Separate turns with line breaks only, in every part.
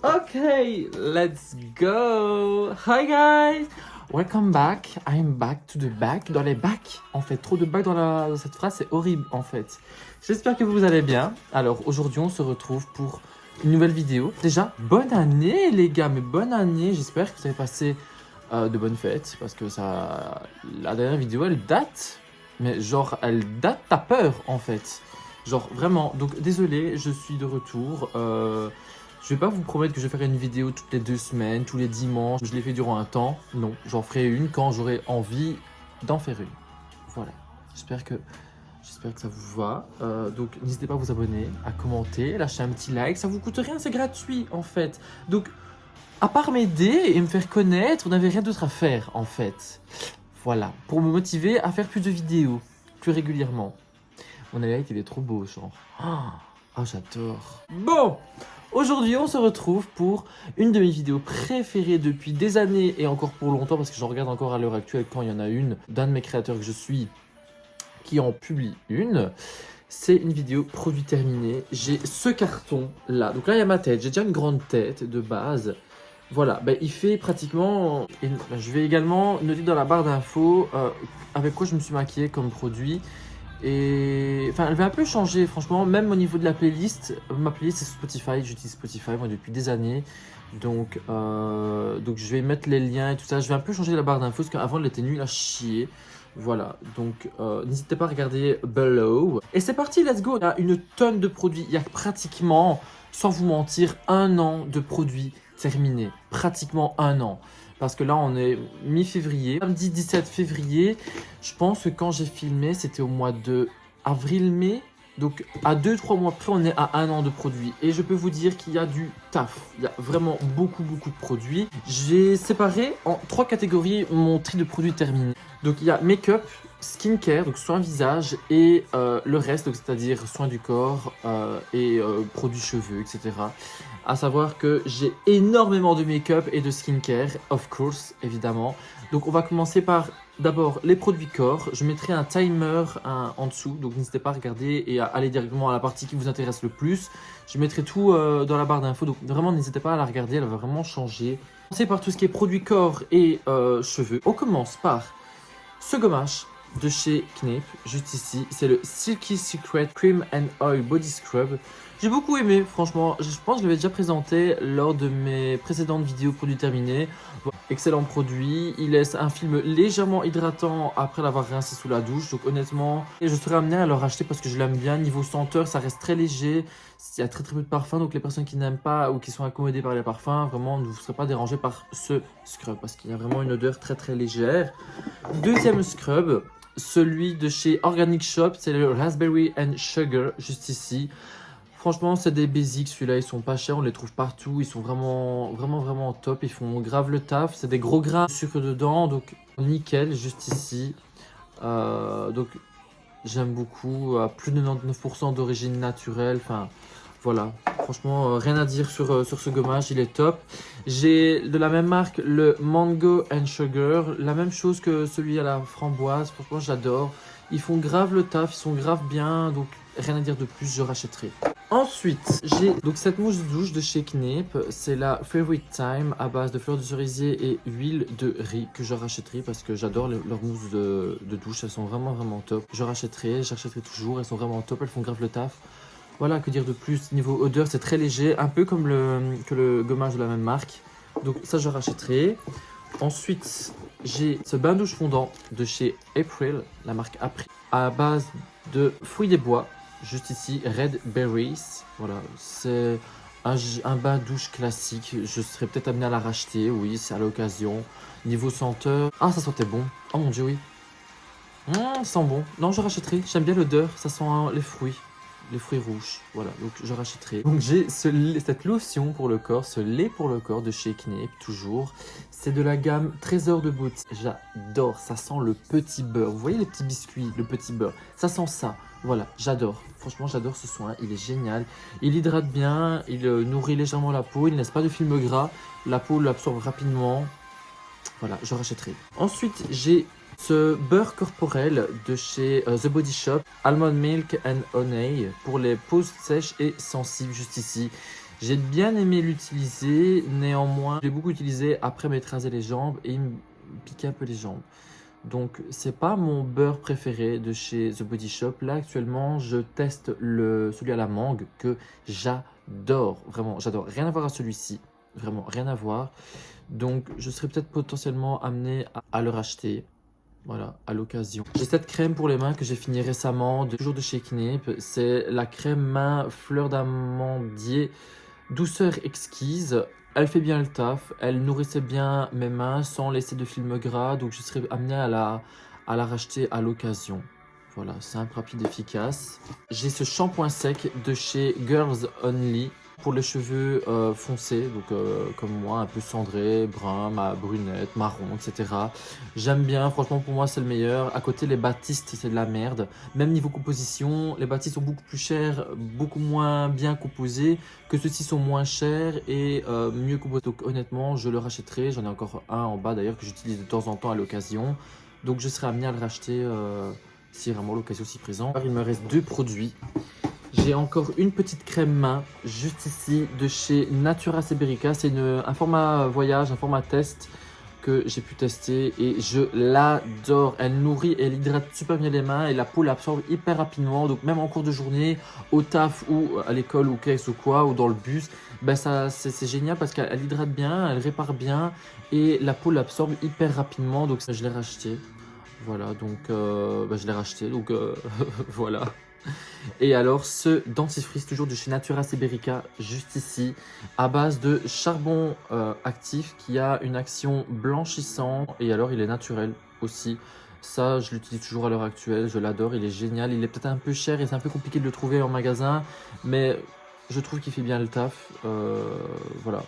Okay, let's go. Hi guys, welcome back. I'm back to the back. Dans les bacs, en fait, trop de bacs dans cette phrase, c'est horrible en fait. J'espère que vous allez bien. Alors aujourd'hui, on se retrouve pour une nouvelle vidéo. Déjà, bonne année les gars, mais bonne année. J'espère que vous avez passé de bonnes fêtes parce que ça, la dernière vidéo, elle date, mais genre, elle date, t'as peur en fait. Genre vraiment. Donc désolé, je suis de retour. Je vais pas vous promettre que je vais faire une vidéo toutes les 2 semaines, tous les dimanches. Je l'ai fait durant un temps. Non, j'en ferai une quand j'aurai envie d'en faire une. Voilà. J'espère que ça vous va. Donc n'hésitez pas à vous abonner, à commenter, lâcher un petit like. Ça vous coûte rien, c'est gratuit en fait. Donc à part m'aider et me faire connaître, vous n'avez rien d'autre à faire en fait. Voilà. Pour me motiver à faire plus de vidéos, plus régulièrement. Mon like il est trop beau, genre. Oh, j'adore. Bon, aujourd'hui on se retrouve pour une de mes vidéos préférées depuis des années et encore pour longtemps parce que j'en regarde encore à l'heure actuelle quand il y en a une d'un de mes créateurs que je suis qui en publie une. C'est une vidéo produit terminé. J'ai ce carton là. Donc là il y a ma tête. J'ai déjà une grande tête de base. Voilà, ben, il fait pratiquement... Je vais également noter dans la barre d'infos avec quoi je me suis maquillé comme produit. Et enfin, elle va un peu changer, franchement, même au niveau de la playlist. Ma playlist c'est Spotify, j'utilise Spotify moi depuis des années. Donc je vais mettre les liens et tout ça. Je vais un peu changer la barre d'infos parce qu'avant elle était nulle à chier. Voilà, donc n'hésitez pas à regarder below. Et c'est parti, let's go. Il y a une tonne de produits, il y a pratiquement, sans vous mentir, 1 an de produits terminés. Pratiquement 1 an. Parce que là, on est mi-février. Samedi 17 février, je pense que quand j'ai filmé, c'était au mois de avril-mai. Donc, à 2-3 mois près, on est à 1 an de produits. Et je peux vous dire qu'il y a du taf. Il y a vraiment beaucoup de produits. J'ai séparé en 3 catégories mon tri de produits terminé. Donc, il y a make-up, skincare, donc soins visage, et le reste, c'est-à-dire soins du corps et produits cheveux, etc. À savoir que j'ai énormément de make-up et de skincare, of course, évidemment. Donc on va commencer par d'abord les produits corps. Je mettrai un timer en dessous, donc n'hésitez pas à regarder et à aller directement à la partie qui vous intéresse le plus. Je mettrai tout dans la barre d'infos, donc vraiment n'hésitez pas à la regarder, elle va vraiment changer. On va commencer par tout ce qui est produits corps et cheveux. On commence par ce gommage de chez Knape, juste ici. C'est le Silky Secret Cream and Oil Body Scrub. J'ai beaucoup aimé, franchement. Je pense que je l'avais déjà présenté lors de mes précédentes vidéos produits terminés. Excellent produit. Il laisse un film légèrement hydratant après l'avoir rincé sous la douche. Donc honnêtement, je serais amené à le racheter parce que je l'aime bien. Niveau senteur, ça reste très léger. Il y a très peu de parfum. Donc les personnes qui n'aiment pas ou qui sont accommodées par les parfums, vraiment, ne vous serez pas dérangés par ce scrub. Parce qu'il y a vraiment une odeur très légère. Deuxième scrub. Celui de chez Organic Shop, c'est le Raspberry and Sugar, juste ici. Franchement, c'est des basics, celui-là, ils sont pas chers, on les trouve partout, ils sont vraiment top, ils font grave le taf. C'est des gros grains de sucre dedans, donc nickel, juste ici. Donc j'aime beaucoup, à plus de 99% d'origine naturelle, enfin voilà. Franchement, rien à dire sur ce gommage, il est top. J'ai de la même marque le Mango and Sugar, la même chose que celui à la framboise, franchement j'adore. Ils font grave le taf, ils sont grave bien, donc rien à dire de plus, je rachèterai. Ensuite, j'ai donc cette mousse de douche de chez Knape, c'est la Favorite Time à base de fleurs de cerisier et huile de riz que je rachèterai parce que j'adore leurs mousses de douche, elles sont vraiment top. J'achèterai toujours, elles sont vraiment top, elles font grave le taf. Voilà, que dire de plus, niveau odeur c'est très léger, un peu comme le gommage de la même marque, donc ça je rachèterai. Ensuite, j'ai ce bain douche fondant de chez April, la marque April, à base de fruits des bois. Juste ici, Red Berries. Voilà, c'est un bain douche classique. Je serais peut-être amené à la racheter, oui, c'est à l'occasion. Niveau senteur, ah, ça sentait bon. Oh mon dieu, oui. Ça sent bon. Non, je rachèterai. J'aime bien l'odeur, ça sent les fruits rouges. Voilà, donc je rachèterai. Donc j'ai cette lotion pour le corps, ce lait pour le corps de chez Knape, toujours. C'est de la gamme Trésor de beauté. J'adore, ça sent le petit beurre. Vous voyez les petits biscuits, le petit beurre, ça sent ça. Voilà, j'adore. Franchement, j'adore ce soin. Il est génial. Il hydrate bien, il nourrit légèrement la peau, il ne laisse pas de film gras. La peau l'absorbe rapidement. Voilà, je rachèterai. Ensuite, j'ai ce beurre corporel de chez The Body Shop, Almond Milk and Honey, pour les peaux sèches et sensibles, juste ici. J'ai bien aimé l'utiliser, néanmoins, je l'ai beaucoup utilisé après m'être rasé les jambes et il me piquait un peu les jambes. Donc, c'est pas mon beurre préféré de chez The Body Shop. Là, actuellement, je teste celui à la mangue que j'adore. Vraiment, j'adore. Rien à voir à celui-ci. Vraiment, rien à voir. Donc, je serais peut-être potentiellement amené à le racheter. Voilà, à l'occasion. J'ai cette crème pour les mains que j'ai fini récemment, toujours de chez Knip. C'est la crème main fleur d'amandier, douceur exquise. Elle fait bien le taf, elle nourrissait bien mes mains sans laisser de film gras, donc je serais amené à la racheter à l'occasion. Voilà, simple, rapide, efficace. J'ai ce shampoing sec de chez Girls Only pour les cheveux foncés, donc comme moi, un peu cendré, brun, brunette, marron, etc. J'aime bien, franchement pour moi c'est le meilleur. À côté les Baptiste c'est de la merde. Même niveau composition, les Baptiste sont beaucoup plus chers, beaucoup moins bien composés, que ceux-ci sont moins chers et mieux composés. Donc honnêtement je le rachèterai, j'en ai encore un en bas d'ailleurs que j'utilise de temps en temps à l'occasion. Donc je serai amené à le racheter si vraiment l'occasion s'y présente. Il me reste deux produits. J'ai encore une petite crème main, juste ici, de chez Natura Seberica. C'est un format voyage, un format test que j'ai pu tester et je l'adore. Elle nourrit, elle hydrate super bien les mains et la peau l'absorbe hyper rapidement. Donc même en cours de journée, au taf ou à l'école ou caisse ou quoi, ou dans le bus, ben ça c'est génial parce qu'elle hydrate bien, elle répare bien et la peau l'absorbe hyper rapidement. Donc je l'ai racheté. Voilà, donc je l'ai racheté, donc voilà. Et alors ce dentifrice toujours de chez Natura Seberica, juste ici, à base de charbon actif qui a une action blanchissante et alors il est naturel aussi. Ça je l'utilise toujours à l'heure actuelle, je l'adore, il est génial, il est peut-être un peu cher et c'est un peu compliqué de le trouver en magasin, mais je trouve qu'il fait bien le taf, voilà.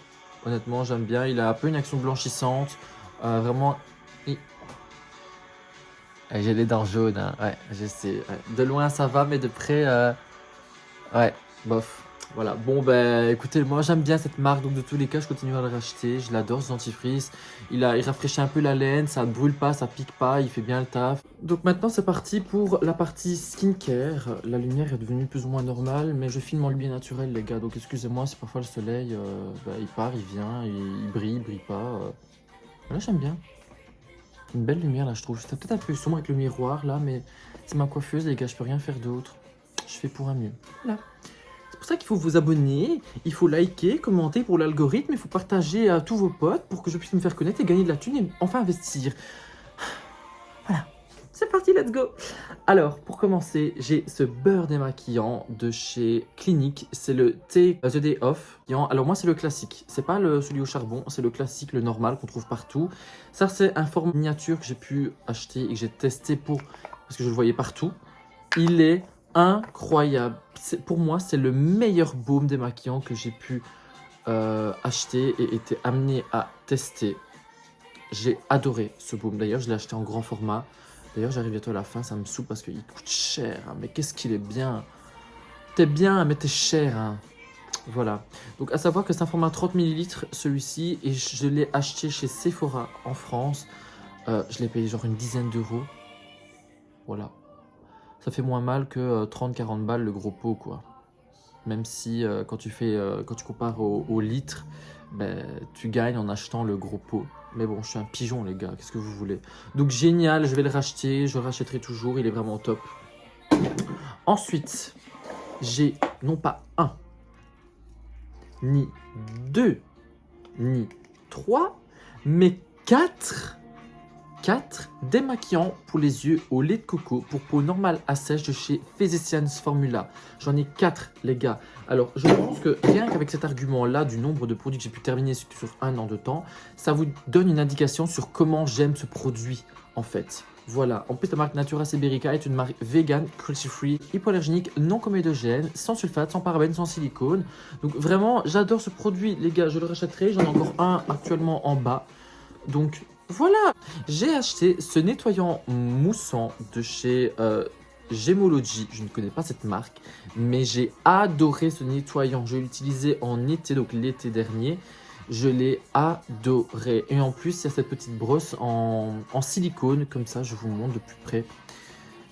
Honnêtement j'aime bien, il a un peu une action blanchissante, vraiment... J'ai les dents jaunes, hein. Ouais, je sais. Ouais. De loin ça va, mais de près, ouais, bof. Voilà, bon ben écoutez, moi j'aime bien cette marque, donc de tous les cas je continue à le racheter, je l'adore ce dentifrice, il rafraîchit un peu la laine, ça ne brûle pas, ça pique pas, il fait bien le taf. Donc maintenant c'est parti pour la partie skincare, la lumière est devenue plus ou moins normale, mais je filme en lumière naturelle les gars, donc excusez-moi si parfois le soleil, il part, il vient, il brille pas, là j'aime bien. Une belle lumière là je trouve, c'était peut-être un peu sombre avec le miroir là, mais c'est ma coiffeuse les gars, je peux rien faire d'autre. Je fais pour un mieux. Voilà. C'est pour ça qu'il faut vous abonner, il faut liker, commenter pour l'algorithme, il faut partager à tous vos potes pour que je puisse me faire connaître et gagner de la thune et enfin investir. Voilà. C'est parti, let's go. Alors, pour commencer, j'ai ce beurre démaquillant de chez Clinique. C'est le The Day Off. Alors moi, c'est le classique. C'est pas celui au charbon, c'est le classique, le normal qu'on trouve partout. Ça, c'est un format miniature que j'ai pu acheter et que j'ai testé parce que je le voyais partout. Il est incroyable. Pour moi, c'est le meilleur baume démaquillant que j'ai pu acheter et été amené à tester. J'ai adoré ce baume. D'ailleurs, je l'ai acheté en grand format. D'ailleurs, j'arrive bientôt à la fin, ça me saoule parce qu'il coûte cher. Hein. Mais qu'est-ce qu'il est bien. T'es bien, mais t'es cher. Hein. Voilà. Donc, à savoir que c'est un format 30 ml, celui-ci. Et je l'ai acheté chez Sephora en France. Je l'ai payé genre une dizaine d'euros. Voilà. Ça fait moins mal que 30-40 balles le gros pot, quoi. Même si quand tu compares au litre, ben, tu gagnes en achetant le gros pot. Mais bon, je suis un pigeon, les gars, qu'est-ce que vous voulez? Donc génial, je vais le racheter, je le rachèterai toujours, il est vraiment top. Ensuite, j'ai non pas un, ni deux, ni trois, mais quatre démaquillants pour les yeux au lait de coco pour peau normale à sèche de chez Physicians Formula. J'en ai 4 les gars. Alors je pense que rien qu'avec cet argument là du nombre de produits que j'ai pu terminer sur un an de temps, ça vous donne une indication sur comment j'aime ce produit en fait. Voilà, en plus la marque Natura Seberica est une marque vegan, cruelty free, hypoallergénique, non comédogène, sans sulfate, sans parabènes, sans silicone. Donc vraiment j'adore ce produit les gars, je le rachèterai, j'en ai encore un actuellement en bas. Donc voilà, j'ai acheté ce nettoyant moussant de chez Gemology. Je ne connais pas cette marque, mais j'ai adoré ce nettoyant. Je l'ai utilisé en été, donc l'été dernier. Je l'ai adoré. Et en plus, il y a cette petite brosse en silicone, comme ça, je vous montre de plus près.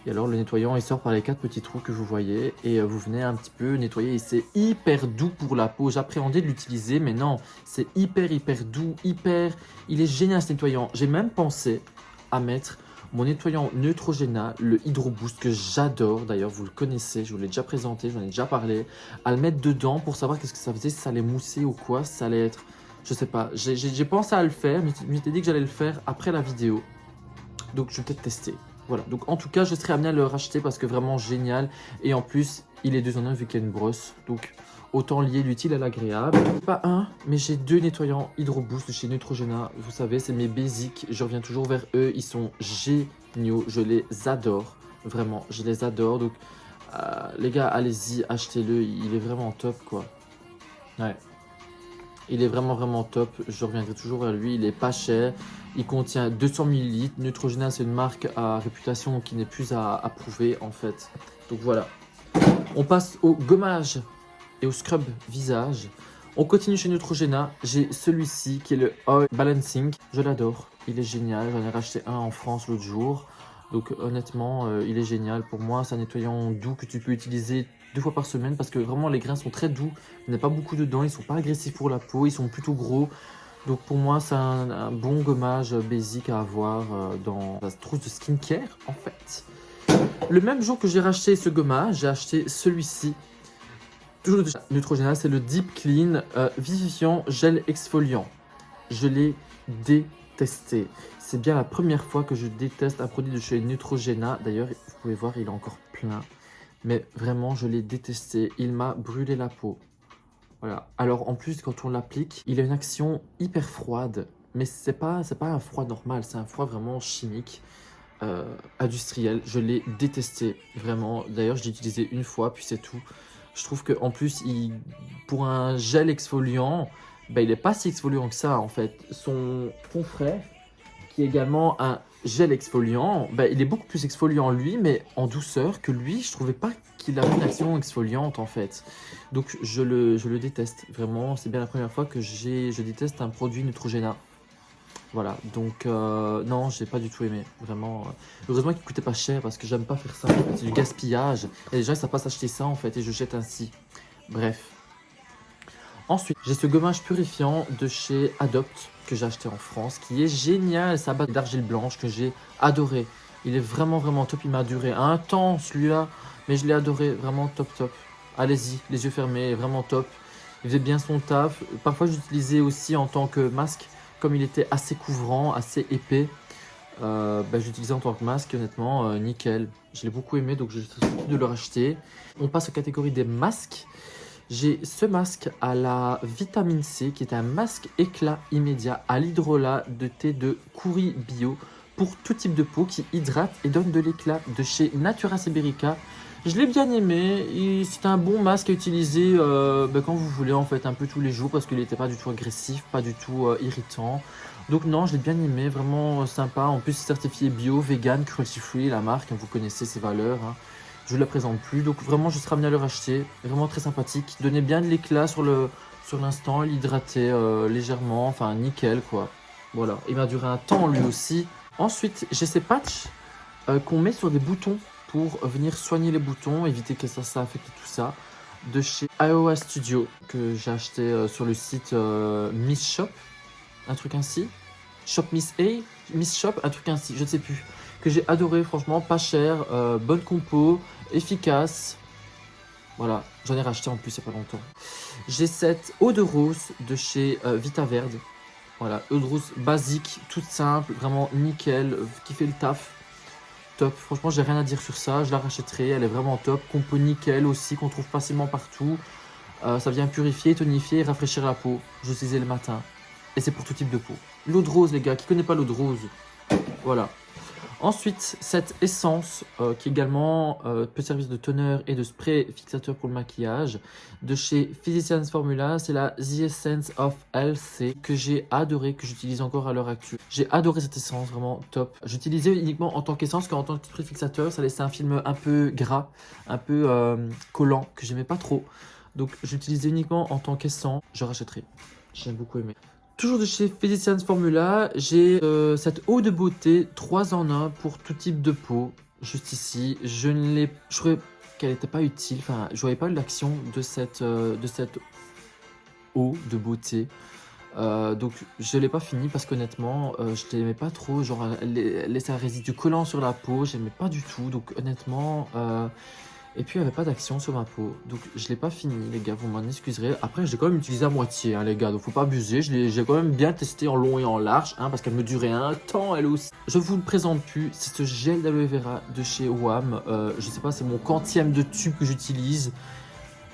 Et alors le nettoyant il sort par les 4 petits trous que vous voyez et vous venez un petit peu nettoyer et c'est hyper doux pour la peau. J'appréhendais de l'utiliser mais non, c'est hyper doux, il est génial ce nettoyant. J'ai même pensé à mettre mon nettoyant Neutrogena, le Hydro Boost que j'adore d'ailleurs, vous le connaissez, je vous l'ai déjà présenté, j'en ai déjà parlé, à le mettre dedans pour savoir qu'est-ce que ça faisait, si ça allait mousser ou quoi, si ça allait être, je sais pas, j'ai pensé à le faire, mais je m'étais dit que j'allais le faire après la vidéo, donc je vais peut-être tester. Voilà, donc en tout cas, je serai amené à le racheter parce que vraiment génial. Et en plus, il est 2 en 1 vu qu'il y a une brosse. Donc, autant lier l'utile à l'agréable. Pas un, mais j'ai 2 nettoyants Hydro Boost de chez Neutrogena. Vous savez, c'est mes basics. Je reviens toujours vers eux. Ils sont géniaux. Je les adore. Vraiment, je les adore. Donc, les gars, allez-y, achetez-le. Il est vraiment top, quoi. Ouais. Il est vraiment top, je reviendrai toujours vers lui, il est pas cher, il contient 200 ml, Neutrogena c'est une marque à réputation qui n'est plus à prouver en fait. Donc voilà, on passe au gommage et au scrub visage. On continue chez Neutrogena, j'ai celui-ci qui est le Oil Balancing, je l'adore, il est génial, j'en ai racheté un en France l'autre jour. Donc honnêtement, il est génial. Pour moi, c'est un nettoyant doux que tu peux utiliser 2 fois par semaine parce que vraiment les grains sont très doux. Il n'y a pas beaucoup dedans, ils sont pas agressifs pour la peau, ils sont plutôt gros. Donc pour moi, c'est un bon gommage basique à avoir dans la trousse de skincare en fait. Le même jour que j'ai racheté ce gommage, j'ai acheté celui-ci. Toujours de Neutrogena, c'est le Deep Clean Vivifiant Gel Exfoliant. Je l'ai détesté. C'est bien la première fois que je déteste un produit de chez Neutrogena. D'ailleurs, vous pouvez voir, il est encore plein. Mais vraiment, je l'ai détesté. Il m'a brûlé la peau. Voilà. Alors, en plus, quand on l'applique, il a une action hyper froide. Mais c'est pas un froid normal. C'est un froid vraiment chimique, industriel. Je l'ai détesté, vraiment. D'ailleurs, je l'ai utilisé une fois, puis c'est tout. Je trouve qu'en plus, pour un gel exfoliant, ben, il n'est pas si exfoliant que ça, en fait. Son confrère, qui est également un gel exfoliant, ben, il est beaucoup plus exfoliant lui, mais en douceur que lui. Je trouvais pas qu'il avait une action exfoliante en fait. Donc je le déteste. Vraiment, c'est bien la première fois que je déteste un produit Neutrogena. Voilà, donc non, j'ai pas du tout aimé. Vraiment, heureusement qu'il coûtait pas cher parce que j'aime pas faire ça. C'est du gaspillage. Et les gens, ils savent pas s'acheter ça en fait et je jette ainsi. Bref. Ensuite, j'ai ce gommage purifiant de chez Adopt que j'ai acheté en France, qui est génial. C'est à base d'argile blanche que j'ai adoré. Il est vraiment top. Il m'a duré un temps celui-là, mais je l'ai adoré. Vraiment top. Allez-y, les yeux fermés, vraiment top. Il faisait bien son taf. Parfois, j'utilisais aussi en tant que masque, comme il était assez couvrant, assez épais. J'utilisais en tant que masque, honnêtement, nickel. Je l'ai beaucoup aimé, donc je suis surtout de le racheter. On passe aux catégories des masques. J'ai ce masque à la vitamine C qui est un masque éclat immédiat à l'hydrolat de thé de Kouri Bio pour tout type de peau qui hydrate et donne de l'éclat de chez Natura Siberica. Je l'ai bien aimé, c'est un bon masque à utiliser quand vous voulez en fait un peu tous les jours parce qu'il n'était pas du tout agressif, pas du tout irritant. Donc non, je l'ai bien aimé, vraiment sympa. En plus c'est certifié bio, vegan, cruelty free la marque, vous connaissez ses valeurs. Hein. Je ne la présente plus, donc vraiment je serai amené à le racheter. Vraiment très sympathique, donnait bien de l'éclat sur l'instant, il hydratait légèrement, enfin nickel quoi. Voilà, il m'a duré un temps lui aussi. Ensuite, j'ai ces patchs qu'on met sur des boutons pour venir soigner les boutons, éviter que ça affecte tout ça. De chez Iowa Studio, que j'ai acheté sur le site Miss Shop, un truc ainsi. Shop Miss A, Miss Shop, un truc ainsi, je ne sais plus. Que j'ai adoré, franchement, pas cher, bonne compo, efficace. Voilà, j'en ai racheté en plus il n'y a pas longtemps. J'ai cette eau de rose de chez Vita Verde. Voilà, eau de rose basique, toute simple, vraiment nickel, qui fait le taf. Top, franchement, j'ai rien à dire sur ça. Je la rachèterai, elle est vraiment top. Compo nickel aussi, qu'on trouve facilement partout. Ça vient purifier, tonifier et rafraîchir la peau. Je l'utilisais le matin. Et c'est pour tout type de peau. L'eau de rose, les gars, qui connaît pas l'eau de rose? Voilà. Ensuite, cette essence qui également peut servir de toner et de spray fixateur pour le maquillage de chez Physicians Formula, c'est la The Essence of LC que j'ai adoré, que j'utilise encore à l'heure actuelle. J'ai adoré cette essence, vraiment top. J'utilisais uniquement en tant qu'essence, car en tant que spray fixateur, ça laissait un film un peu gras, un peu collant, que j'aimais pas trop. Donc j'utilisais uniquement en tant qu'essence, je rachèterai. J'ai beaucoup aimé. Toujours de chez Physicians Formula, j'ai cette eau de beauté 3 en 1 pour tout type de peau. juste ici. Je ne l'ai... Je trouvais qu'elle n'était pas utile. Enfin, je voyais pas l'action de cette eau de beauté. Donc je l'ai pas fini parce qu'honnêtement je l'aimais pas trop, genre elle laissait un résidu collant sur la peau, j'aimais pas du tout, donc honnêtement et puis il n'y avait pas d'action sur ma peau, donc je l'ai pas fini les gars, vous m'en excuserez. Après j'ai quand même utilisé à moitié hein, les gars, donc faut pas abuser, j'ai quand même bien testé en long et en large hein, parce qu'elle me durait un temps elle aussi. Je vous le présente plus, c'est ce gel d'aloe vera de chez WAM, je sais pas, c'est mon quantième de tube que j'utilise.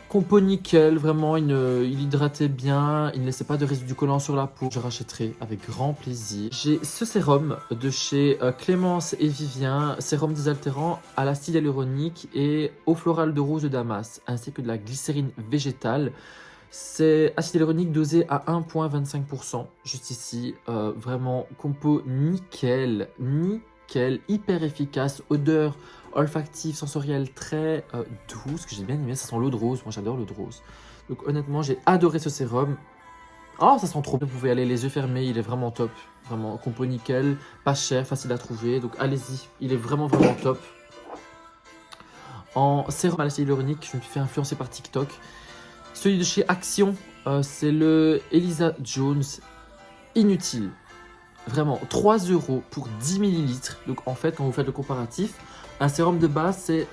Compo nickel, vraiment, il hydratait bien, il ne laissait pas de résidus collants sur la peau. Je rachèterai avec grand plaisir. J'ai ce sérum de chez Clémence et Vivien, sérum désaltérant à l'acide hyaluronique et eau florale de rose de Damas, ainsi que de la glycérine végétale. C'est acide hyaluronique dosé à 1,25%, juste ici. Vraiment, compo nickel, nickel, hyper efficace, odeur olfactive, sensorielle très douce, que j'ai bien aimé. Ça sent l'eau de rose, moi j'adore l'eau de rose. Donc honnêtement, j'ai adoré ce sérum. Oh, ça sent trop bien. Vous pouvez aller les yeux fermés, il est vraiment top. Vraiment, compo nickel, pas cher, facile à trouver. Donc allez-y, il est vraiment vraiment top. En sérum à l'acide hyaluronique, je me suis fait influencer par TikTok. Celui de chez Action, c'est le Elisa Jones inutile. Vraiment, 3 € pour 10 millilitres. Donc en fait, quand vous faites le comparatif, un sérum de base, c'est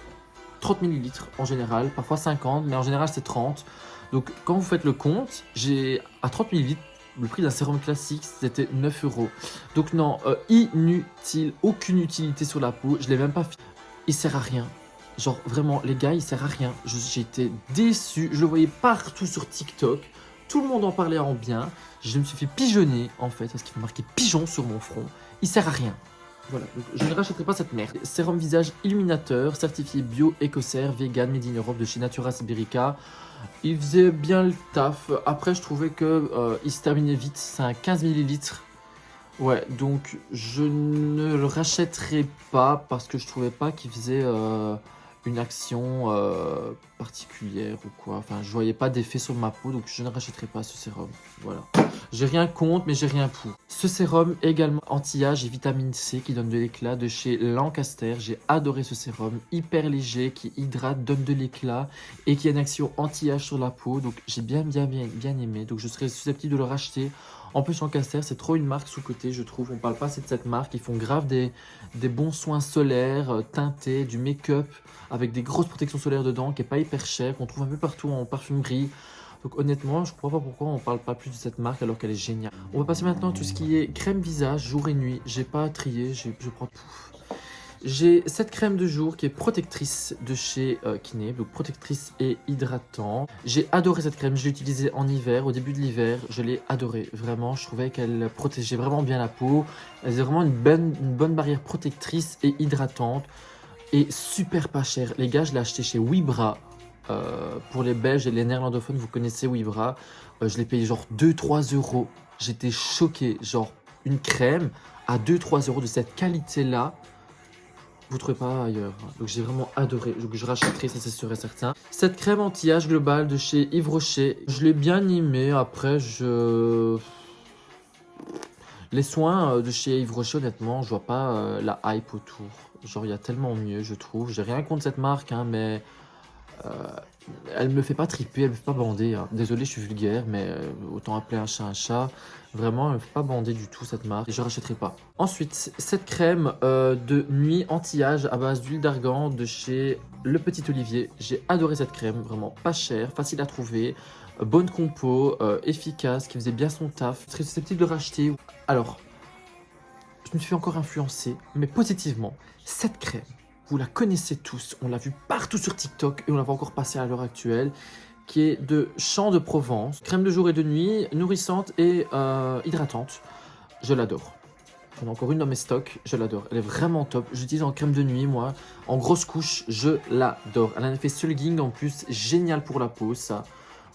30 millilitres en général, parfois 50, mais en général, c'est 30. Donc quand vous faites le compte, j'ai à 30 millilitres, le prix d'un sérum classique, c'était 9 €. Donc non, inutile, aucune utilité sur la peau, je l'ai même pas fait. Il sert à rien. Genre vraiment, les gars, il sert à rien. J'ai été déçu, je le voyais partout sur TikTok. Tout le monde en parlait en bien. Je me suis fait pigeonner en fait, parce qu'il faut marquer pigeon sur mon front. Il sert à rien. Voilà, donc je ne rachèterai pas cette merde. Sérum visage illuminateur, certifié bio, écossaire, vegan, made in Europe de chez Natura Siberica. Il faisait bien le taf. Après, je trouvais que il se terminait vite. C'est un 15 millilitres. Ouais, donc je ne le rachèterai pas parce que je trouvais pas qu'il faisait une action particulière ou quoi. Enfin, je voyais pas d'effet sur ma peau, donc je ne rachèterai pas ce sérum. Voilà. J'ai rien contre, mais j'ai rien pour. Ce sérum est également anti-âge et vitamine C qui donne de l'éclat de chez Lancaster. J'ai adoré ce sérum, hyper léger, qui hydrate, donne de l'éclat et qui a une action anti-âge sur la peau. Donc j'ai bien aimé. Donc je serais susceptible de le racheter. En plus, Lancaster, c'est trop une marque sous-cotée, je trouve. On parle pas assez de cette marque. Ils font grave des bons soins solaires, teintés, du make-up avec des grosses protections solaires dedans, qui est pas hyper cher, qu'on trouve un peu partout en parfumerie. Donc honnêtement, je comprends pas pourquoi on parle pas plus de cette marque alors qu'elle est géniale. On va passer maintenant à tout ce qui est crème visage, jour et nuit. J'ai pas trié, je prends tout. J'ai cette crème de jour qui est protectrice de chez Kiné, donc protectrice et hydratant. J'ai adoré cette crème, je l'ai utilisée en hiver, au début de l'hiver, je l'ai adorée. Vraiment, je trouvais qu'elle protégeait vraiment bien la peau. Elle faisait vraiment une bonne barrière protectrice et hydratante. Et super pas cher. Les gars, je l'ai acheté chez Wibra. Pour les Belges et les néerlandophones, vous connaissez Wibra. Je l'ai payé genre 2-3 €. J'étais choqué. Genre une crème à 2-3 € de cette qualité-là. Vous ne trouvez pas ailleurs. Donc j'ai vraiment adoré. Donc je rachèterai, ça c'est sûr et certain. Cette crème anti-âge globale de chez Yves Rocher. Je l'ai bien aimé. Après, les soins de chez Yves Rocher, honnêtement, je vois pas la hype autour. Genre, il y a tellement mieux, je trouve. J'ai rien contre cette marque, hein, mais euh, elle me fait pas triper, elle me fait pas bander, hein. Désolé, je suis vulgaire, mais autant appeler un chat un chat. Vraiment, elle me fait pas bander du tout cette marque et je rachèterai pas. Ensuite, cette crème de nuit anti-âge à base d'huile d'argan de chez Le Petit Olivier. J'ai adoré cette crème, vraiment pas chère, facile à trouver, bonne compo, efficace, qui faisait bien son taf. Très susceptible de racheter. Alors, je me suis encore influencé, mais positivement. Cette crème, vous la connaissez tous, on l'a vu partout sur TikTok et on la voit encore passer à l'heure actuelle, qui est de Champ de Provence. Crème de jour et de nuit, nourrissante et hydratante. Je l'adore. J'en ai encore une dans mes stocks, je l'adore. Elle est vraiment top. J'utilise en crème de nuit, moi. En grosse couche, je l'adore. Elle a un effet slugging en plus, génial pour la peau, ça.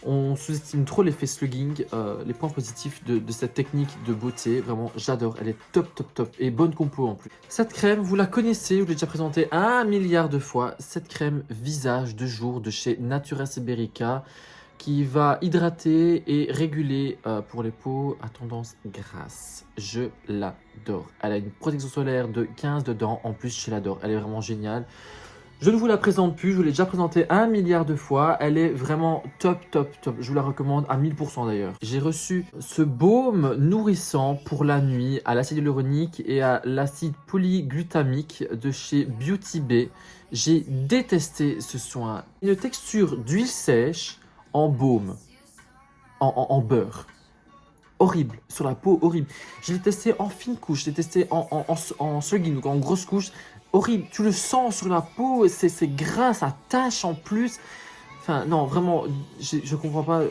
On sous-estime trop l'effet slugging, les points positifs de cette technique de beauté. Vraiment, j'adore. Elle est top, top, top. Et bonne compo en plus. Cette crème, vous la connaissez, je l'ai déjà présentée 1 milliard de fois. Cette crème visage de jour de chez Natura Siberica, qui va hydrater et réguler pour les peaux à tendance grasse. Je l'adore. Elle a une protection solaire de 15 dedans. En plus, je l'adore. Elle est vraiment géniale. Je ne vous la présente plus. Je vous l'ai déjà présentée 1 milliard de fois. Elle est vraiment top, top, top. Je vous la recommande à 1000% d'ailleurs. J'ai reçu ce baume nourrissant pour la nuit à l'acide hyaluronique et à l'acide polyglutamique de chez Beauty Bay. J'ai détesté ce soin. Une texture d'huile sèche en baume, en beurre. Horrible, sur la peau, horrible. Je l'ai testé en fine couche, je l'ai testé en slugging, donc en grosse couche. Horrible, tu le sens sur la peau, c'est gras, ça tache en plus. Enfin, non, vraiment, je comprends pas.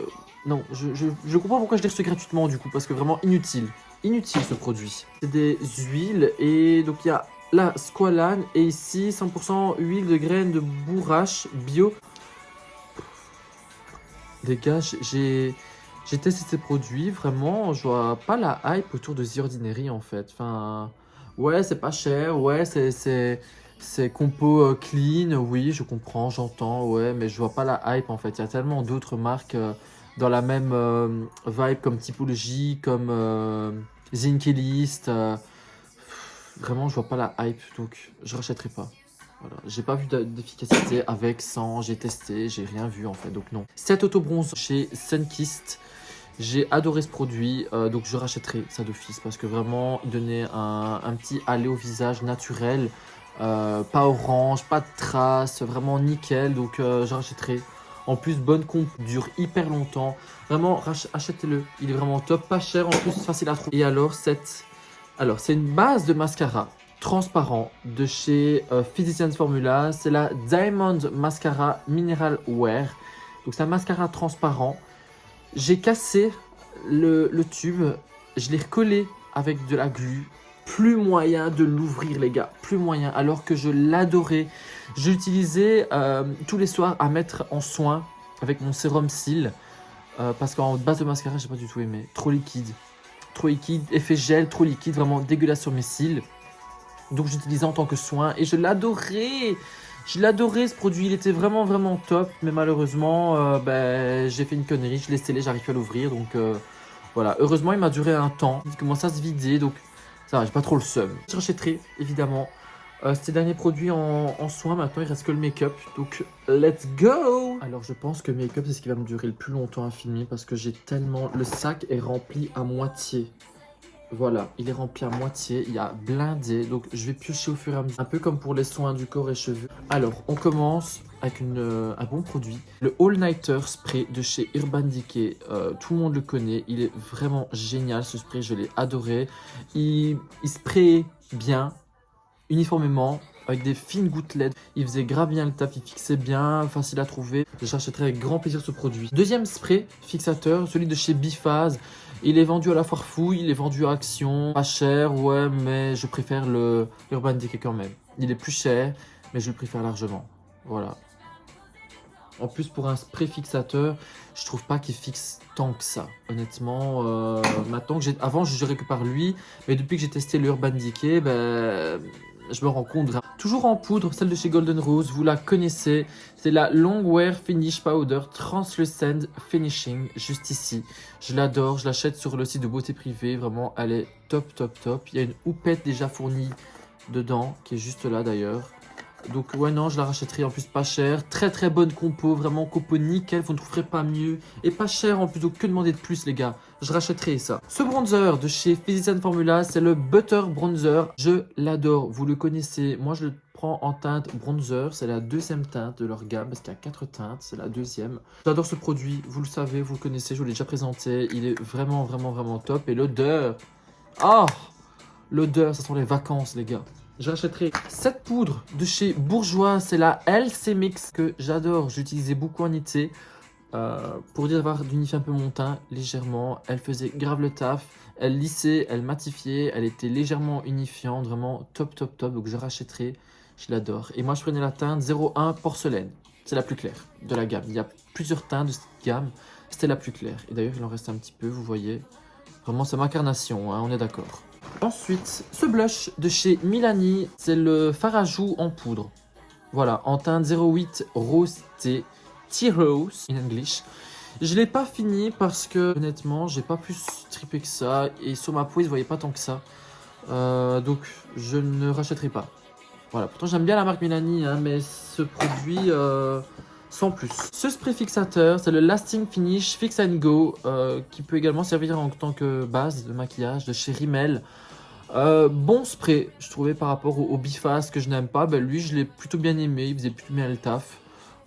Non, je comprends pourquoi je l'ai reçu gratuitement du coup, parce que vraiment inutile. Inutile ce produit. C'est des huiles, et donc il y a la squalane, et ici 100% huile de graines de bourrache bio. Les gars, j'ai testé ces produits, vraiment, je vois pas la hype autour de The Ordinary en fait. Enfin, ouais, c'est pas cher, ouais, c'est compo clean, oui, je comprends, j'entends, ouais, mais je vois pas la hype en fait. Il y a tellement d'autres marques dans la même vibe comme Typologie, comme Zinkelist. Vraiment, je vois pas la hype, donc je rachèterai pas. Voilà. J'ai pas vu d'efficacité avec, sans, j'ai testé, j'ai rien vu en fait, donc non. Cet autobronze chez Sunkist, j'ai adoré ce produit, donc je rachèterai ça d'office parce que vraiment, il donnait un petit allé au visage naturel, pas orange, pas de traces, vraiment nickel, donc je rachèterai. En plus, bonne comp, dure hyper longtemps. Vraiment, achetez-le, il est vraiment top, pas cher, en plus facile à trouver. Et alors, c'est une base de mascara transparent de chez Physicians Formula. C'est la Diamond Mascara Mineral Wear. Donc c'est un mascara transparent. J'ai cassé le tube. Je l'ai recollé avec de la glu. Plus moyen de l'ouvrir les gars. Plus moyen. Alors que je l'adorais. Je l'utilisais tous les soirs à mettre en soin avec mon sérum cils. Parce qu'en base de mascara, j'ai pas du tout aimé. Trop liquide. Trop liquide. Effet gel, trop liquide. Vraiment dégueulasse sur mes cils. Donc j'utilisais en tant que soin et je l'adorais. Je l'adorais ce produit, il était vraiment vraiment top. Mais malheureusement, j'ai fait une connerie, je l'ai scellé, j'arrive pas à l'ouvrir. Donc voilà, heureusement il m'a duré un temps. Il commence à se vider, donc ça va, j'ai pas trop le seum. Je rachèterai évidemment ces derniers produits en soins. Maintenant il reste que le make-up, donc let's go. Alors je pense que le make-up c'est ce qui va me durer le plus longtemps à filmer. Parce que j'ai tellement... Le sac est rempli à moitié. Voilà, il est rempli à moitié, il y a blindé, donc je vais piocher au fur et à mesure, un peu comme pour les soins du corps et cheveux. Alors, on commence avec un bon produit, le All Nighter Spray de chez Urban Decay. Tout le monde le connaît, il est vraiment génial ce spray, je l'ai adoré. Il spraye bien, uniformément, avec des fines gouttelettes. Il faisait grave bien le taf, il fixait bien, facile à trouver. J'achèterai avec grand plaisir ce produit. Deuxième spray fixateur, celui de chez Biphase. Il est vendu à la foire fouille, il est vendu à Action. Pas cher, ouais, mais je préfère le Urban Decay quand même. Il est plus cher, mais je le préfère largement. Voilà. En plus, pour un spray fixateur, je trouve pas qu'il fixe tant que ça. Honnêtement, maintenant que avant, je gérais que par lui. Mais depuis que j'ai testé le Urban Decay, je me rends compte. Toujours en poudre, celle de chez Golden Rose, vous la connaissez. C'est la Long Wear Finish Powder Translucent Finishing, juste ici. Je l'adore, je l'achète sur le site de beauté privée. Vraiment, elle est top, top, top. Il y a une houppette déjà fournie dedans, qui est juste là d'ailleurs. Donc ouais, non, je la rachèterai, en plus pas cher. Très très bonne compo, vraiment compo nickel, vous ne trouverez pas mieux. Et pas cher en plus, donc que demander de plus les gars. Je rachèterai ça. Ce bronzer de chez Physicians Formula, c'est le Butter Bronzer. Je l'adore, vous le connaissez. Moi je le prends en teinte bronzer, c'est la deuxième teinte de leur gamme, parce qu'il y a 4 teintes, c'est la deuxième. J'adore ce produit, vous le savez, vous le connaissez, je vous l'ai déjà présenté. Il est vraiment vraiment vraiment top. Et l'odeur, oh, l'odeur, ça sent les vacances les gars. Je rachèterai cette poudre de chez Bourjois, c'est la LC Mix que j'adore, j'utilisais beaucoup en été pour dire d'avoir d'unifier un peu mon teint légèrement. Elle faisait grave le taf, elle lissait, elle matifiait, elle était légèrement unifiante, vraiment top top top, donc je rachèterai, je l'adore. Et moi je prenais la teinte 01 porcelaine, c'est la plus claire de la gamme. Il y a plusieurs teintes de cette gamme, c'était la plus claire. Et d'ailleurs il en reste un petit peu, vous voyez, vraiment c'est ma carnation, hein, on est d'accord. Ensuite, ce blush de chez Milani, c'est le fard à joues en poudre. Voilà, en teinte 08 Rose Tea Rose in English. Je l'ai pas fini parce que honnêtement, j'ai pas plus trippé que ça. Et sur ma peau, il se voyait pas tant que ça. Donc, je ne rachèterai pas. Voilà, pourtant j'aime bien la marque Milani, hein, mais ce produit, sans plus. Ce spray fixateur, c'est le Lasting Finish Fix and Go, qui peut également servir en tant que base de maquillage de chez Rimmel. Bon spray, je trouvais par rapport au Biface que je n'aime pas, ben lui je l'ai plutôt bien aimé, il faisait plutôt bien le taf.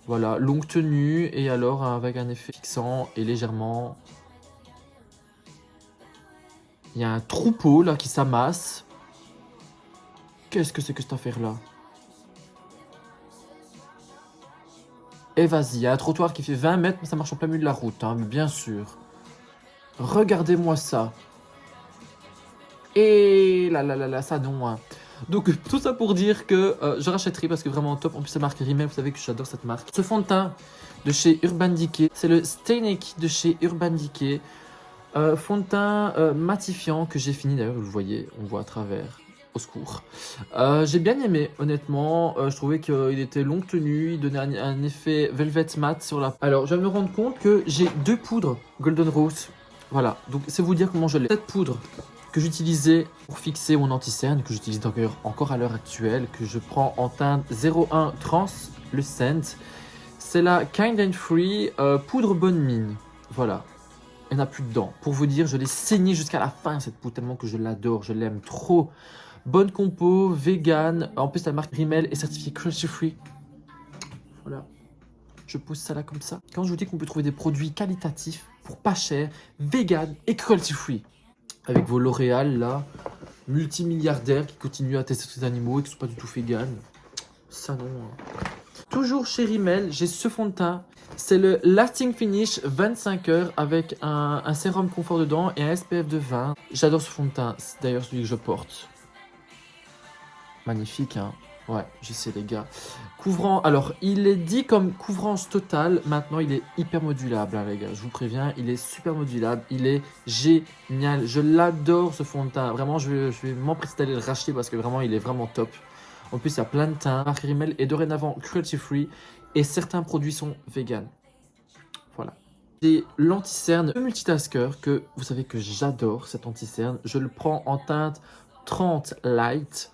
Voilà, longue tenue et alors avec un effet fixant et légèrement... Il y a un troupeau là qui s'amasse. Qu'est-ce que c'est que cette affaire là? Et vas-y, il y a un trottoir qui fait 20 mètres mais ça marche en plein milieu de la route, hein, bien sûr. Regardez-moi ça. Et là, ça non. Hein. Donc tout ça pour dire que je rachèterai parce que vraiment top. En plus, c'est marque Rimmel, vous savez que j'adore cette marque. Ce fond de teint de chez Urban Decay, c'est le Staynek de chez Urban Decay. Fond de teint matifiant que j'ai fini d'ailleurs, vous le voyez, on voit à travers. Au secours. J'ai bien aimé, honnêtement. Je trouvais qu'il était longue tenue, il donnait un effet velvet matte sur la... Alors, je vais me rendre compte que j'ai 2 poudres Golden Rose. Voilà, donc c'est vous dire comment je l'ai. Cette poudre que j'utilisais pour fixer mon anti-cerne, que j'utilise encore à l'heure actuelle, que je prends en teinte 01 Translucent. C'est la Kind and Free poudre bonne mine. Voilà. Il n'y en a plus dedans. Pour vous dire, je l'ai saignée jusqu'à la fin, cette poudre, tellement que je l'adore. Je l'aime trop. Bonne compo, vegan. En plus, la marque Rimmel est certifiée cruelty free. Voilà. Je pose ça là comme ça. Quand je vous dis qu'on peut trouver des produits qualitatifs pour pas cher, vegan et cruelty free. Avec vos L'Oréal là, multimilliardaires qui continuent à tester ces animaux et qui sont pas du tout vegan. Ça non. Hein. Toujours chez Rimmel, j'ai ce fond de teint. C'est le Lasting Finish 25 heures avec un sérum confort dedans et un SPF de 20. J'adore ce fond de teint. C'est d'ailleurs celui que je porte. Magnifique, hein. Ouais, je sais les gars. Couvrant, alors il est dit comme couvrance totale, maintenant il est hyper modulable, hein, les gars. Je vous préviens, il est super modulable, il est génial. Je l'adore ce fond de teint. Vraiment, je vais m'empresser d'aller le racheter parce que vraiment, il est vraiment top. En plus, il y a plein de teints. Marque Rimmel est dorénavant cruelty free et certains produits sont vegan. Voilà. C'est l'anti-cerne multitasker que vous savez que j'adore, cet anti-cerne. Je le prends en teinte 30 light.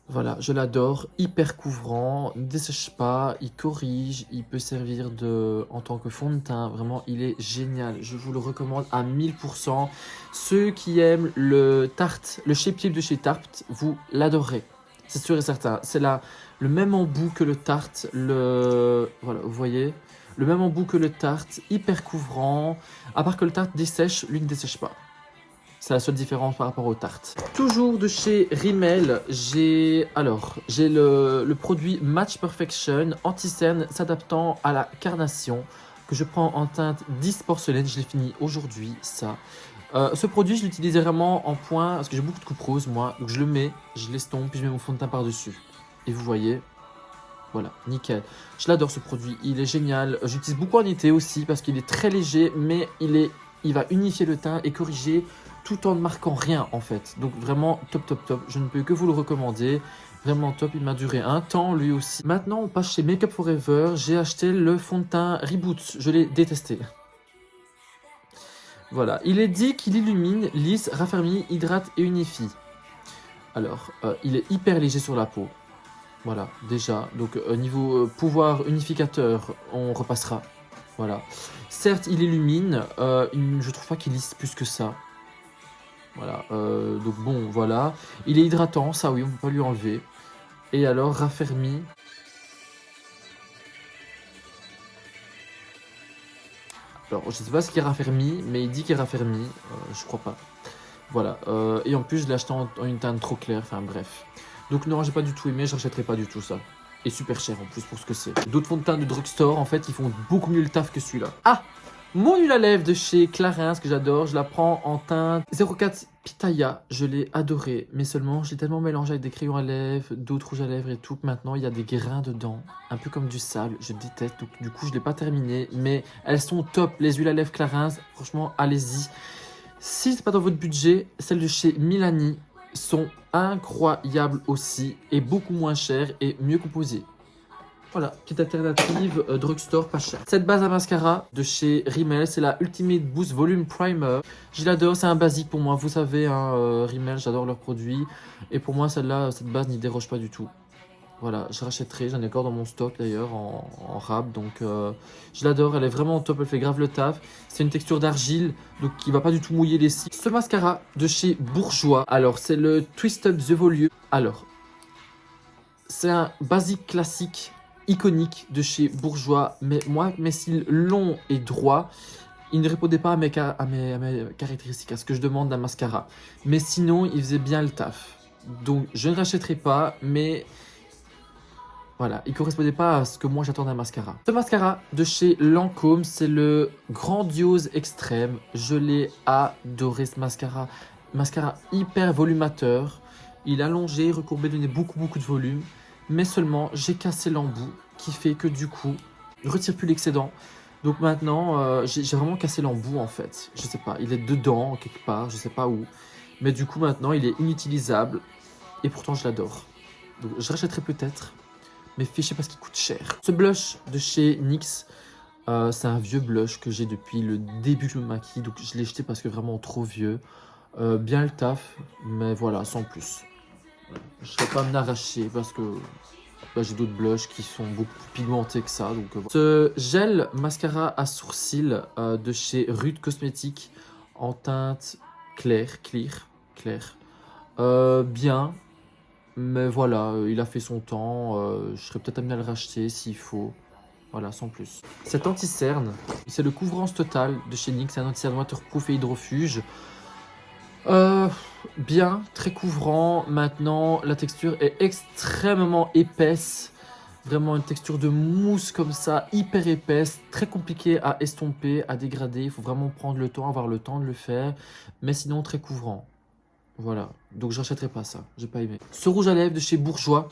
Voilà, je l'adore, hyper couvrant, ne dessèche pas, il corrige, il peut servir en tant que fond de teint, vraiment il est génial, je vous le recommande à 1000%. Ceux qui aiment le Tarte, le Shape Tape de chez Tarte, vous l'adorerez, c'est sûr et certain. C'est le même embout que le Tarte, voilà, vous voyez, le même embout que le Tarte, hyper couvrant, à part que le Tarte dessèche, lui ne dessèche pas. C'est la seule différence par rapport aux tartes. Toujours de chez Rimmel, j'ai le produit Match Perfection anti-cerne s'adaptant à la carnation que je prends en teinte 10 porcelaine. Je l'ai fini aujourd'hui, ça. Ce produit, je l'utilise vraiment en point parce que j'ai beaucoup de coupes roses, moi. Donc je le mets, je l'estompe, puis je mets mon fond de teint par-dessus. Et vous voyez, voilà, nickel. Je l'adore ce produit, il est génial. J'utilise beaucoup en été aussi parce qu'il est très léger, mais il va unifier le teint et corriger tout en ne marquant rien en fait. Donc vraiment top top top, je ne peux que vous le recommander. Vraiment top, il m'a duré un temps lui aussi. Maintenant on passe chez Make Up Forever, j'ai acheté le fond de teint Reboot, je l'ai détesté. Voilà, il est dit qu'il illumine, lisse, raffermit, hydrate et unifie. Alors, il est hyper léger sur la peau. Voilà, déjà, donc niveau pouvoir unificateur, on repassera. Voilà. Certes, il illumine, je trouve pas qu'il lisse plus que ça. Voilà, donc bon, voilà. Il est hydratant, ça oui, on peut pas lui enlever. Et alors, raffermi. Alors, je sais pas ce qu'il raffermi, mais il dit qu'il raffermi. Je crois pas. Voilà. Et en plus, je l'ai acheté en une teinte trop claire. Enfin, bref. Donc non, j'ai pas du tout aimé, je rachèterai pas du tout ça. Et super cher en plus pour ce que c'est. D'autres fonds de teint de drugstore, en fait, ils font beaucoup mieux le taf que celui-là. Ah! Mon huile à lèvres de chez Clarins, que j'adore, je la prends en teinte 04 Pitaya, je l'ai adoré, mais seulement je l'ai tellement mélangé avec des crayons à lèvres, d'autres rouges à lèvres et tout, que maintenant il y a des grains dedans, un peu comme du sable, je déteste, donc du coup je l'ai pas terminé, mais elles sont top, les huiles à lèvres Clarins, franchement allez-y. Si c'est pas dans votre budget, celles de chez Milani sont incroyables aussi, et beaucoup moins chères et mieux composées. Voilà, petite alternative drugstore pas cher. Cette base à mascara de chez Rimmel, c'est la Ultimate Boost Volume Primer. Je l'adore, c'est un basique pour moi. Vous savez, hein, Rimmel, j'adore leurs produits. Et pour moi, celle-là, cette base n'y déroge pas du tout. Voilà, je rachèterai, j'en ai encore dans mon stock d'ailleurs en rab, donc je l'adore, elle est vraiment top, elle fait grave le taf. C'est une texture d'argile, donc qui va pas du tout mouiller les cils. Ce mascara de chez Bourjois, alors c'est le Twist Up The Volume. Alors, c'est un basique classique iconique de chez Bourjois, mais moi avec mes cils longs et droits, il ne répondait pas à mes caractéristiques, à ce que je demande d'un mascara. Mais sinon, il faisait bien le taf. Donc je ne rachèterai pas, mais voilà, il ne correspondait pas à ce que moi j'attends d'un mascara. Ce mascara de chez Lancôme, c'est le Grandiose Extrême. Je l'ai adoré ce mascara. Mascara hyper volumateur. Il est allongé, recourbé, donnait beaucoup de volume. Mais seulement, j'ai cassé l'embout qui fait que du coup, il ne retire plus l'excédent. Donc maintenant, j'ai vraiment cassé l'embout en fait. Je sais pas, il est dedans quelque part, je sais pas où. Mais du coup maintenant, il est inutilisable. Et pourtant, je l'adore. Donc je rachèterai peut-être. Mais fichez parce qu'il coûte cher. Ce blush de chez NYX, c'est un vieux blush que j'ai depuis le début que je me maquille. Donc je l'ai jeté parce que vraiment trop vieux. Bien le taf, mais voilà, sans plus. Je ne serais pas amené à arracher parce que j'ai d'autres blushs qui sont beaucoup plus pigmentés que ça. Donc, voilà. Ce gel mascara à sourcils de chez Rude Cosmétiques en teinte claire. Bien. Mais voilà, il a fait son temps, je serais peut-être amené à le racheter s'il faut. Voilà, sans plus. Cet anti-cerne, c'est le couvrance total de chez NYX, c'est un anti-cerne waterproof et hydrofuge. Bien, très couvrant. Maintenant, la texture est extrêmement épaisse. Vraiment une texture de mousse comme ça, hyper épaisse, très compliqué à estomper, à dégrader. Il faut vraiment prendre le temps, avoir le temps de le faire. Mais sinon, très couvrant. Voilà, donc je rachèterai pas ça, j'ai pas aimé. Ce rouge à lèvres de chez Bourjois,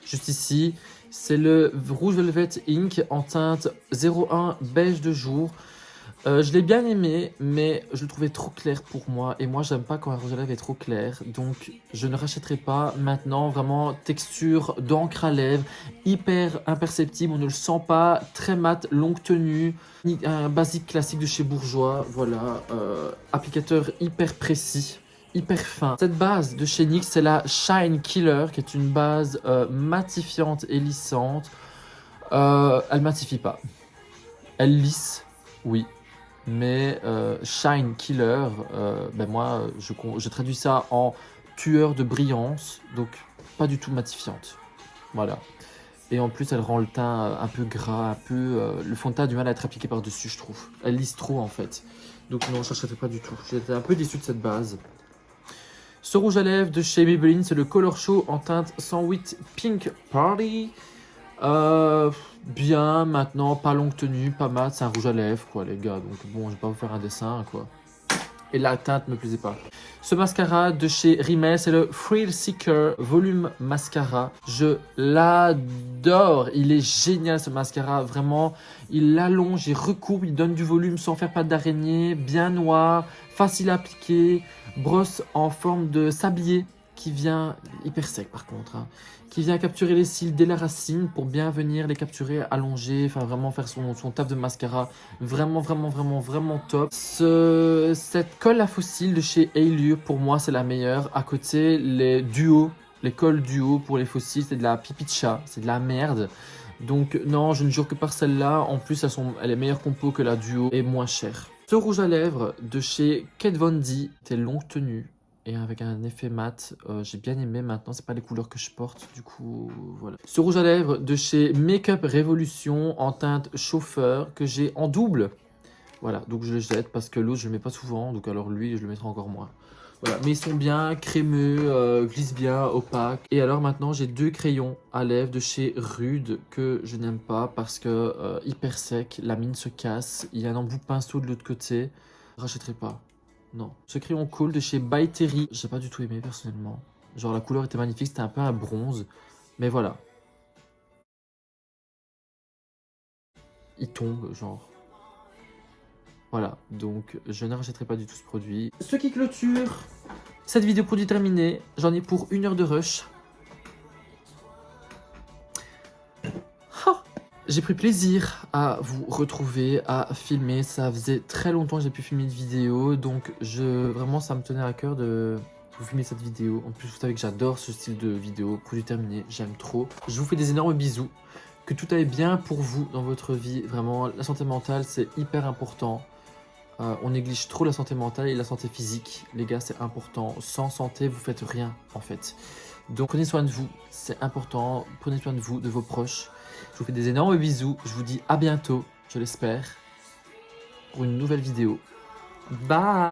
juste ici, c'est le Rouge Velvet Ink en teinte 01 beige de jour. Je l'ai bien aimé, mais je le trouvais trop clair pour moi. Et moi, j'aime pas quand un rouge à lèvres est trop clair. Donc, je ne rachèterai pas. Maintenant, vraiment, texture d'encre à lèvres, hyper imperceptible. On ne le sent pas. Très mat, longue tenue. Un basique classique de chez Bourjois. Voilà, applicateur hyper précis. Hyper fin. Cette base de chez NYX, c'est la Shine Killer, qui est une base matifiante et lissante. Elle matifie pas. Elle lisse, oui. Mais Shine Killer, moi, je traduis ça en tueur de brillance. Donc, pas du tout matifiante. Voilà. Et en plus, elle rend le teint un peu gras, un peu... le fond de teint a du mal à être appliqué par-dessus, je trouve. Elle lisse trop, en fait. Donc non, je ne chercherai pas du tout. J'étais un peu déçu de cette base. Ce rouge à lèvres de chez Maybelline, c'est le Color Show en teinte 108 Pink Party. Bien, maintenant, pas longue tenue, pas mat, c'est un rouge à lèvres, quoi, les gars. Donc bon, je vais pas vous faire un dessin, quoi. Et la teinte me plaisait pas. Ce mascara de chez Rimmel, c'est le Thrill Seeker Volume Mascara. Je l'adore. Il est génial, ce mascara. Vraiment, il l'allonge, il recourbe, il donne du volume sans faire patte d'araignée. Bien noir, facile à appliquer. Brosse en forme de sablier qui vient, hyper sec par contre, hein, qui vient capturer les cils dès la racine pour bien venir les capturer, allonger, enfin vraiment faire son taf de mascara. Vraiment top. Cette colle à faux cils de chez Allure, pour moi c'est la meilleure. À côté, les duos, les colles duo pour les faux cils, c'est de la pipi de chat, c'est de la merde. Donc non, je ne jure que par celle-là. En plus, elle est meilleure compo que la duo et moins chère. Ce rouge à lèvres de chez Kat Von D, c'est longue tenue et avec un effet mat. J'ai bien aimé. Maintenant, c'est pas les couleurs que je porte, du coup voilà. Ce rouge à lèvres de chez Makeup Revolution en teinte chauffeur que j'ai en double. Voilà, donc je le jette parce que l'autre je le mets pas souvent, donc alors lui je le mettrai encore moins. Voilà, mais ils sont bien crémeux, glissent bien, opaques. Et alors maintenant j'ai deux crayons à lèvres de chez Rude que je n'aime pas parce que hyper sec, la mine se casse, il y a un embout pinceau de l'autre côté. Je rachèterai pas, non. Ce crayon cool de chez By Terry, j'ai pas du tout aimé personnellement. Genre la couleur était magnifique, c'était un peu un bronze, mais voilà. Il tombe, genre. Voilà, donc je ne rachèterai pas du tout ce produit. Ce qui clôture cette vidéo produit terminée. J'en ai pour 1 heure de rush. Ha J'ai pris plaisir à vous retrouver, à filmer. Ça faisait très longtemps que j'ai pu filmer une vidéo, donc vraiment ça me tenait à cœur de vous filmer cette vidéo. En plus, vous savez que j'adore ce style de vidéo, produit terminé, j'aime trop. Je vous fais des énormes bisous, que tout aille bien pour vous dans votre vie. Vraiment, la santé mentale, c'est hyper important. On néglige trop la santé mentale et la santé physique. Les gars, c'est important. Sans santé, vous faites rien, en fait. Donc, prenez soin de vous, c'est important. Prenez soin de vous, de vos proches. Je vous fais des énormes bisous. Je vous dis à bientôt, je l'espère, pour une nouvelle vidéo. Bye!